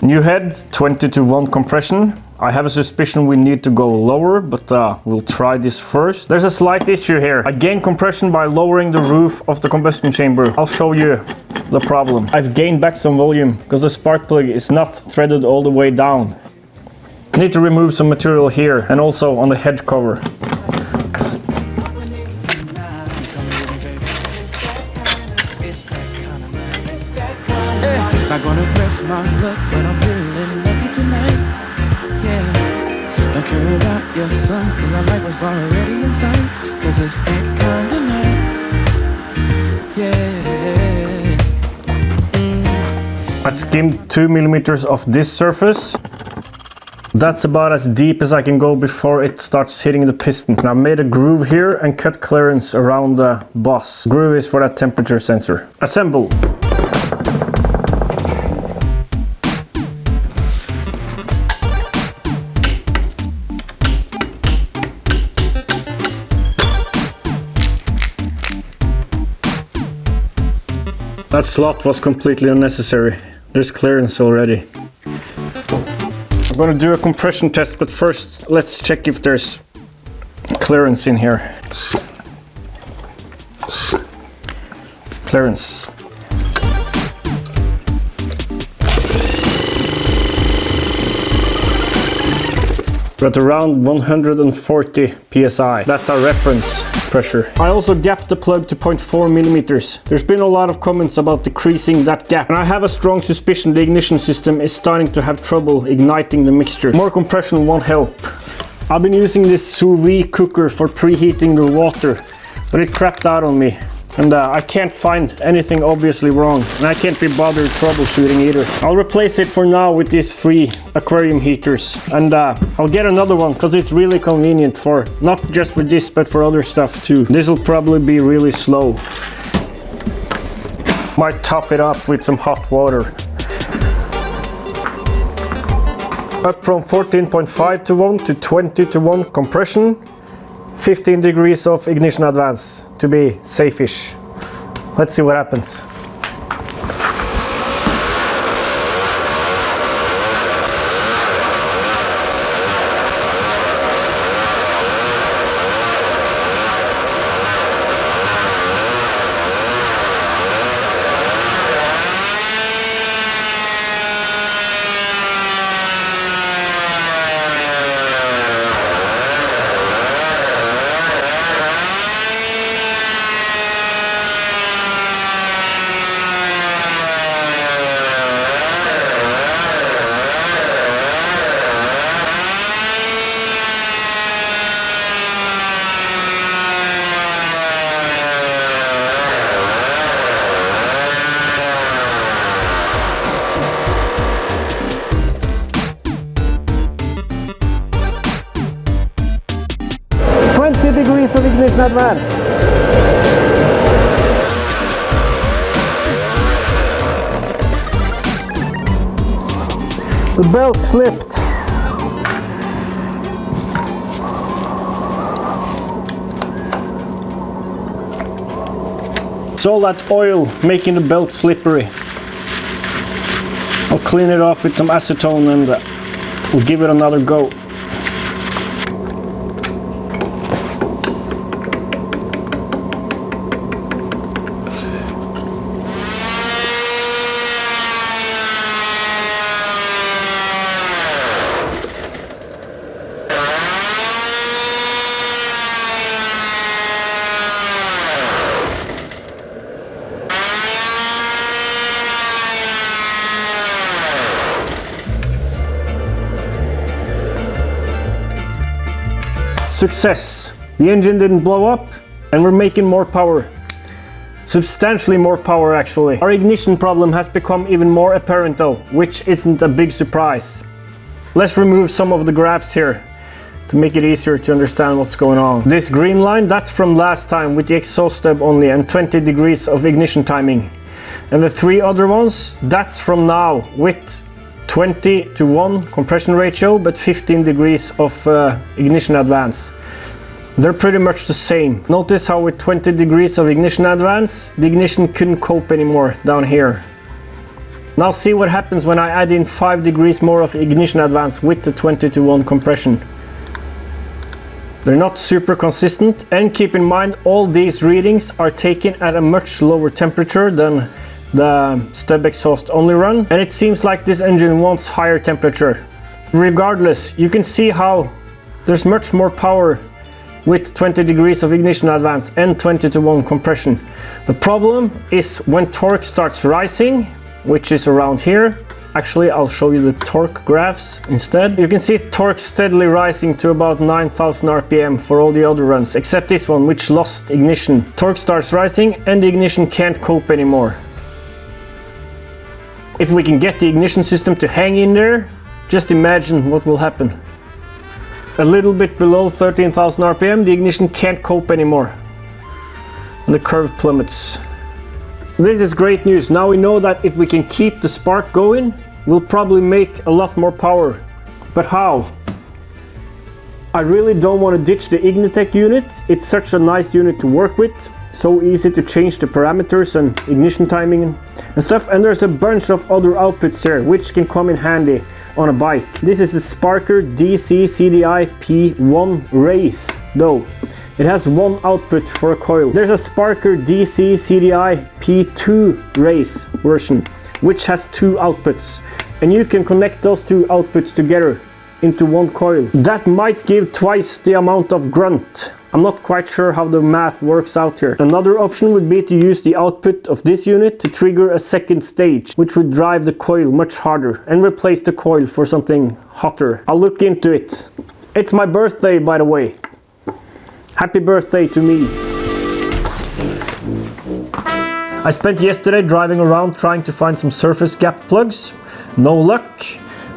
New head, 20:1 compression. I have a suspicion we need to go lower, but we'll try this first. There's a slight issue here. I gain compression by lowering the roof of the combustion chamber. I'll show you the problem. I've gained back some volume because the spark plug is not threaded all the way down. Need to remove some material here and also on the head cover. Not gonna press my luck, but I'm feeling lucky tonight. Yeah, don't care about your son, cause I like what's already inside. Cause it's that kind of night. Yeah. I skimmed 2 millimeters of this surface. That's about as deep as I can go before it starts hitting the piston. And I made a groove here and cut clearance around the boss. Groove is for that temperature sensor. Assemble. That slot was completely unnecessary. There's clearance already. I'm gonna do a compression test, but first let's check if there's clearance in here. Clearance. We're at around 140 psi. That's our reference pressure. I also gapped the plug to 0.4 millimeters. There's been a lot of comments about decreasing that gap, and I have a strong suspicion the ignition system is starting to have trouble igniting the mixture. More compression won't help. I've been using this sous vide cooker for preheating the water, but it crapped out on me. And I can't find anything obviously wrong, and I can't be bothered troubleshooting either. I'll replace it for now with these 3 aquarium heaters, and I'll get another one because it's really convenient for not just for this but for other stuff too. This will probably be really slow. Might top it up with some hot water. Up from 14.5:1 to 20:1 compression. 15 degrees of ignition advance to be safe-ish. Let's see what happens. Degrees of ignition advance. The belt slipped. It's all that oil making the belt slippery. I'll clean it off with some acetone and we'll give it another go. Success! The engine didn't blow up and we're making more power. Substantially more power actually. Our ignition problem has become even more apparent though, which isn't a big surprise. Let's remove some of the graphs here to make it easier to understand what's going on. This green line, that's from last time with the exhaust stub only and 20 degrees of ignition timing. And the 3 other ones, that's from now with 20:1 compression ratio but 15 degrees of ignition advance. They're pretty much the same. Notice how with 20 degrees of ignition advance the ignition couldn't cope anymore down here. Now see what happens when I add in 5 degrees more of ignition advance with the 20:1 compression. They're not super consistent, and keep in mind all these readings are taken at a much lower temperature than the stub exhaust only run, and it seems like this engine wants higher temperature. Regardless, you can see how there's much more power with 20 degrees of ignition advance and 20:1 compression. The problem is when torque starts rising, which is around here. Actually, I'll show you the torque graphs instead. You can see torque steadily rising to about 9,000 RPM for all the other runs, except this one, which lost ignition. Torque starts rising and the ignition can't cope anymore. If we can get the ignition system to hang in there, just imagine what will happen. A little bit below 13,000 RPM, the ignition can't cope anymore. And the curve plummets. This is great news. Now we know that if we can keep the spark going, we'll probably make a lot more power. But how? I really don't want to ditch the Ignitec unit. It's such a nice unit to work with. So easy to change the parameters and ignition timing and stuff. And there's a bunch of other outputs here, which can come in handy on a bike. This is the Sparker DC CDI P1 Race, though. It has one output for a coil. There's a Sparker DC CDI P2 Race version, which has 2 outputs. And you can connect those 2 outputs together into one coil. That might give twice the amount of grunt. I'm not quite sure how the math works out here. Another option would be to use the output of this unit to trigger a second stage, which would drive the coil much harder and replace the coil for something hotter. I'll look into it. It's my birthday, by the way. Happy birthday to me. I spent yesterday driving around trying to find some surface gap plugs. No luck.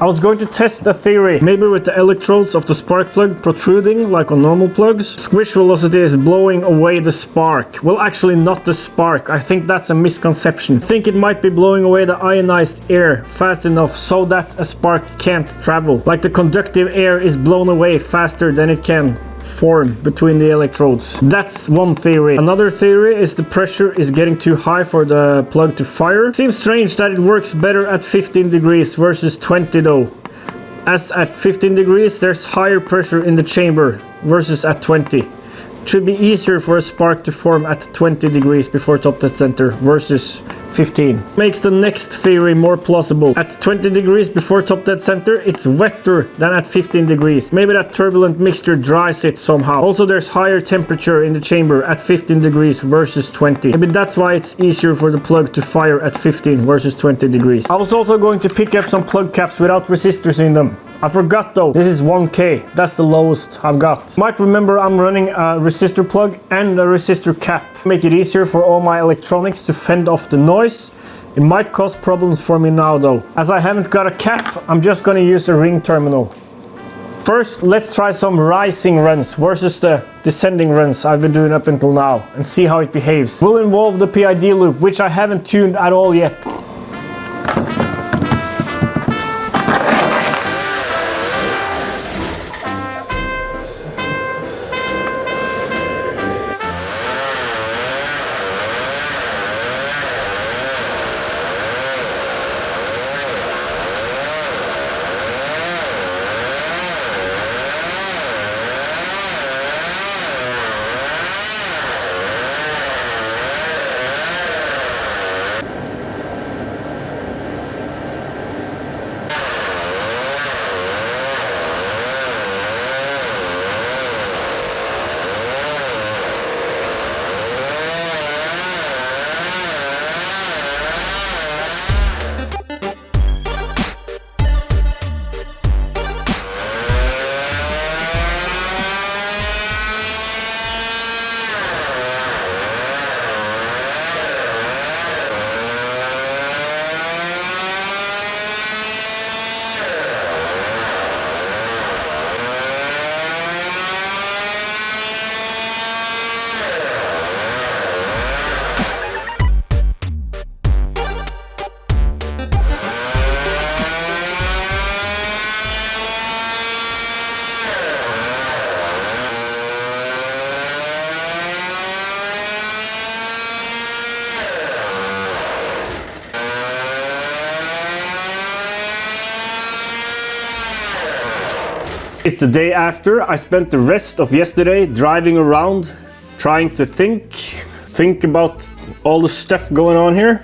I was going to test a theory, maybe with the electrodes of the spark plug protruding like on normal plugs. Squish velocity is blowing away the spark. Well, actually not the spark. I think that's a misconception. I think it might be blowing away the ionized air fast enough so that a spark can't travel. Like the conductive air is blown away faster than it can form between the electrodes. That's one theory. Another theory is the pressure is getting too high for the plug to fire. Seems strange that it works better at 15 degrees versus 20 though. As at 15 degrees there's higher pressure in the chamber versus at 20. It should be easier for a spark to form at 20 degrees before top dead center versus 15. Makes the next theory more plausible. At 20 degrees before top dead center, it's wetter than at 15 degrees. Maybe that turbulent mixture dries it somehow. Also, there's higher temperature in the chamber at 15 degrees versus 20. Maybe that's why it's easier for the plug to fire at 15 versus 20 degrees. I was also going to pick up some plug caps without resistors in them. I forgot though, this is 1K, that's the lowest I've got. Might remember I'm running a resistor plug and a resistor cap. Make it easier for all my electronics to fend off the noise. It might cause problems for me now though. As I haven't got a cap, I'm just gonna use a ring terminal. First, let's try some rising runs versus the descending runs I've been doing up until now and see how it behaves. We'll involve the PID loop, which I haven't tuned at all yet. It's the day after. I spent the rest of yesterday driving around, trying to think about all the stuff going on here.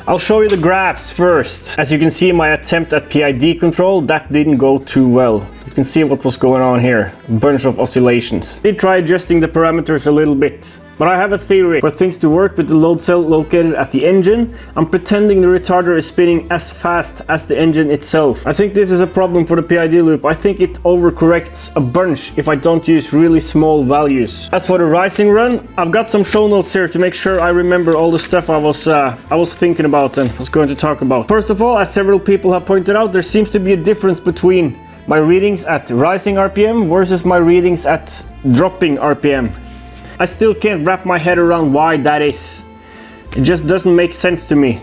I'll show you the graphs first. As you can see, my attempt at PID control, that didn't go too well. You can see what was going on here. A bunch of oscillations. Did try adjusting the parameters a little bit. But I have a theory. For things to work with the load cell located at the engine, I'm pretending the retarder is spinning as fast as the engine itself. I think this is a problem for the PID loop. I think it overcorrects a bunch if I don't use really small values. As for the rising run, I've got some show notes here to make sure I remember all the stuff I was thinking about and was going to talk about. First of all, as several people have pointed out, there seems to be a difference between my readings at rising RPM versus my readings at dropping RPM. I still can't wrap my head around why that is. It just doesn't make sense to me.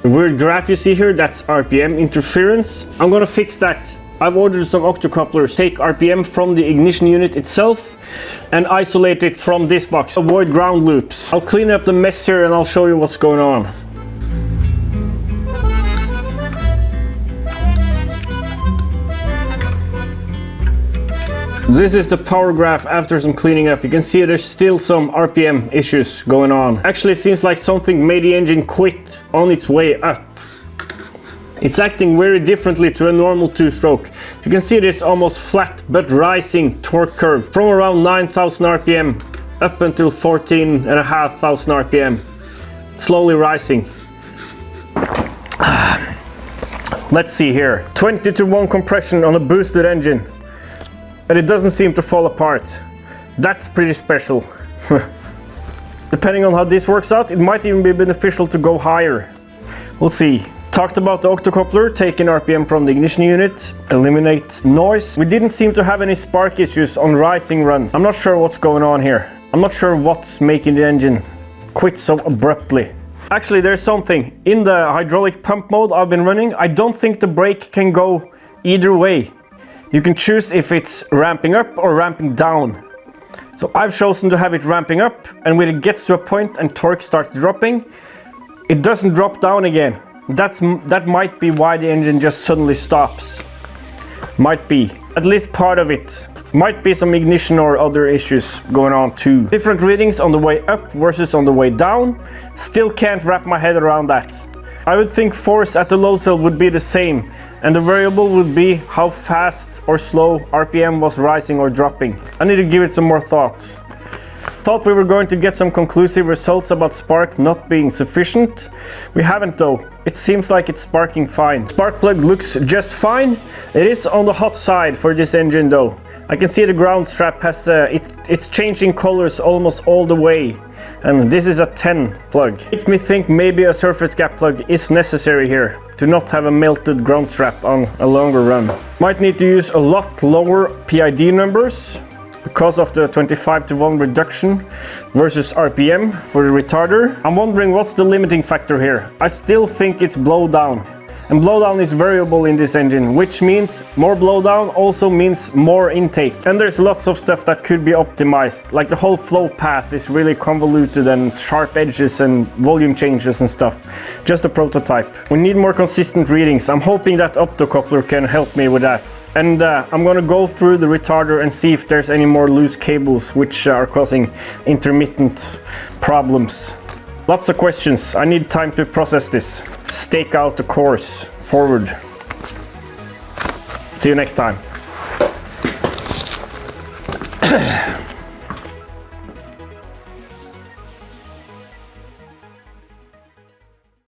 The weird graph you see here, that's RPM interference. I'm gonna fix that. I've ordered some octocouplers. Take RPM from the ignition unit itself and isolate it from this box. Avoid ground loops. I'll clean up the mess here and I'll show you what's going on. This is the power graph after some cleaning up. You can see there's still some RPM issues going on. Actually, it seems like something made the engine quit on its way up. It's acting very differently to a normal two-stroke. You can see this almost flat but rising torque curve from around 9,000 RPM up until 14,500 RPM. Slowly rising. Let's see here. 20-to-1 compression on a boosted engine. And it doesn't seem to fall apart. That's pretty special. Depending on how this works out, it might even be beneficial to go higher. We'll see. Talked about the octocoupler, taking RPM from the ignition unit, eliminate noise. We didn't seem to have any spark issues on rising runs. I'm not sure what's going on here. I'm not sure what's making the engine quit so abruptly. Actually, there's something. In the hydraulic pump mode I've been running, I don't think the brake can go either way. You can choose if it's ramping up or ramping down. So I've chosen to have it ramping up, and when it gets to a point and torque starts dropping, it doesn't drop down again. That might be why the engine just suddenly stops. Might be. At least part of it. Might be some ignition or other issues going on too. Different readings on the way up versus on the way down. Still can't wrap my head around that. I would think force at the load cell would be the same, and the variable would be how fast or slow RPM was rising or dropping. I need to give it some more thought. Thought we were going to get some conclusive results about spark not being sufficient. We haven't though. It seems like it's sparking fine. Spark plug looks just fine. It is on the hot side for this engine though. I can see the ground strap has it's changing colors almost all the way, and this is a 10 plug. Makes me think maybe a surface gap plug is necessary here to not have a melted ground strap on a longer run. Might need to use a lot lower PID numbers because of the 25-to-1 reduction versus RPM for the retarder. I'm wondering what's the limiting factor here. I still think it's blowdown. And blowdown is variable in this engine, which means more blowdown also means more intake. And there's lots of stuff that could be optimized, like the whole flow path is really convoluted and sharp edges and volume changes and stuff. Just a prototype. We need more consistent readings. I'm hoping that optocoupler can help me with that. And I'm gonna go through the retarder and see if there's any more loose cables which are causing intermittent problems. Lots of questions. I need time to process this. Stake out the course forward. See you next time.